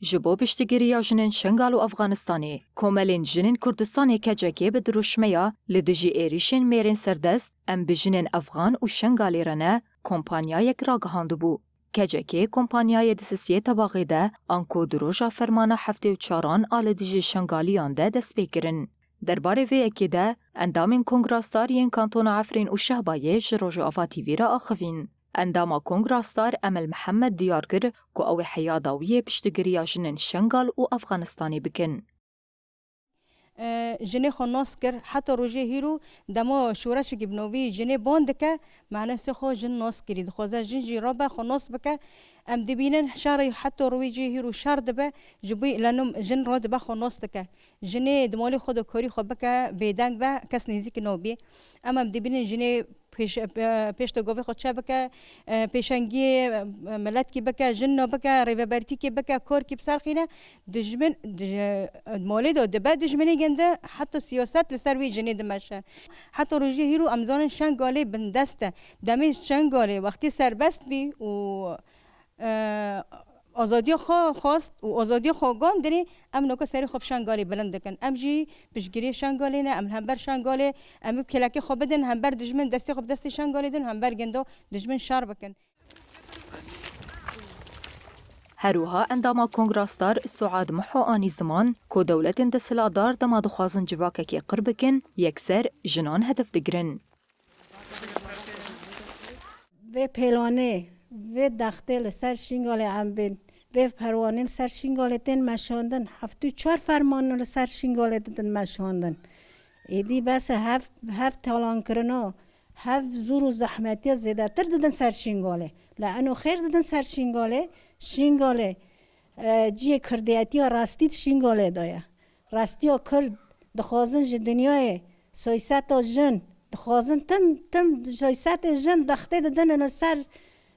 جبو پشتگیری جنین شنگال و افغانستانی کوملین جنین کردستانی کجکی به دروشمیا لدجی ایریشن میرین سردست ام بجنین افغان و شنگالی رنه کمپانیای راگهاندو بو. کجکی کمپانیای دسیسیه تباغی ده آنکو دروژا فرمانه هفته و چاران آل دجی شنگالیان ده دست بکرن. درباره وی اکیده اندامین کنگراستارین کانتون عفرین و شهبایه جروج آفاتی ویرا آخوین. انداما کنگراستار امل محمد دیار کر که او حیاداویه پشتگیری جنین شنگال و افغانستانی بکن. جنه خناس کر حتی روزه هیرو دما شورش گبنوی جنه باند که معنی سخو جن ناس کرید خوزه جن جرابه خناس بکه ام دبینن شهر حتی روی جه هیرو شهر دبه جبی لانم جن را دبه خناس دکه جنه دمالی خود کاری خود بکه ویدنگ به کس نزدیک نوبی اما دبینن جنه پیش تو گوی خود چه بکه پیشنگی ملت کی بکه جن بکه ریوبرتی کی بکه کار کی بسر خینه دجمن مالی دو دبه دجمنی گنده حتی سیاست لسر وی جنه دمشه حتی روزی هیرو امزان شنگاله بندسته دمی شنگاله وقتی سربست بی و آزادی خواست و آزادی خواگان داری ام نوکا سری خوب شنگالی بلند کن ام جی پشگیری شنگالی نه ام هم بر شنگالی ام کلاکی خوب بدن هم بر دجمن دستی خوب دستی شنگالی دن هم بر گندو دجمن شار بکن. هروها انداما کنگراستار سعاد محو آنی زمان که دولت اندسلادار دما دخوازن جواکه که قربکن یکسر جنان هدف دگرن. و پیلانه و دختل سر شینگال ام بین و پروانه سر شینگال تن مشاندن هفتو 4 فرمان سر شینگال تن مشاندن ایدی بس هفت تالان کرنا هفت زور و زحمتی زیاده تر دادن سر شینگاله لانه خیر دادن سر شینگاله جی کردیاتی ها راستی شینگاله دایا راستی ها کرد دخوازن ج دنیای سیاست ها جن دخوازن تم سیاست جن دخته دادن سر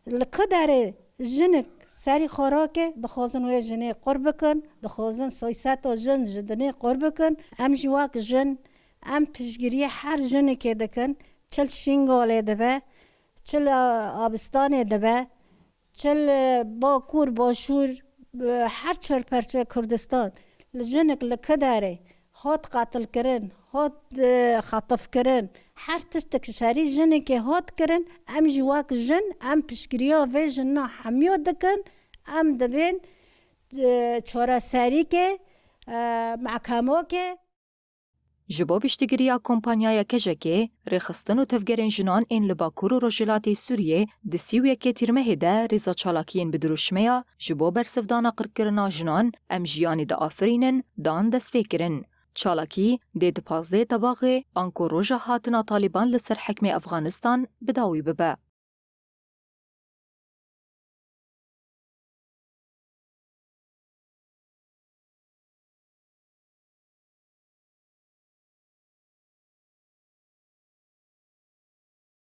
لکه داره جنک سری خوراکه دخوازن وی جنه قرب کن دخوازن سیاست و جن جدنه قرب کن ام جواک جن ام پشگیری هر جنه که دکن چل شینگاله دبه چل آبستانه دبه چل باکور باشور هر چر پرچه کردستان جنک لکه داره هات قاتل کرن هات خطف کرن هر تشتک شری جنه که هات کرن ام جواک جن ام پشگیریا و جنه حمیو دکن ام دبین چورا سری که محکمو که جبو پشتگیری کمپانیای کجکی رخصتن و تفگرین جنان این لباکور و رجلاتی سوریه دسیویه که تیرمه ده ریزا چالاکین بدروشمیا جبو برسفدانا قرکرنا جنان ام جیانی دا آفرینن دان دست بکرن. چالاکی دید پازده تباغه آنکو روژا هاتنا طالبان لسر حکم افغانستان بداوی ببه.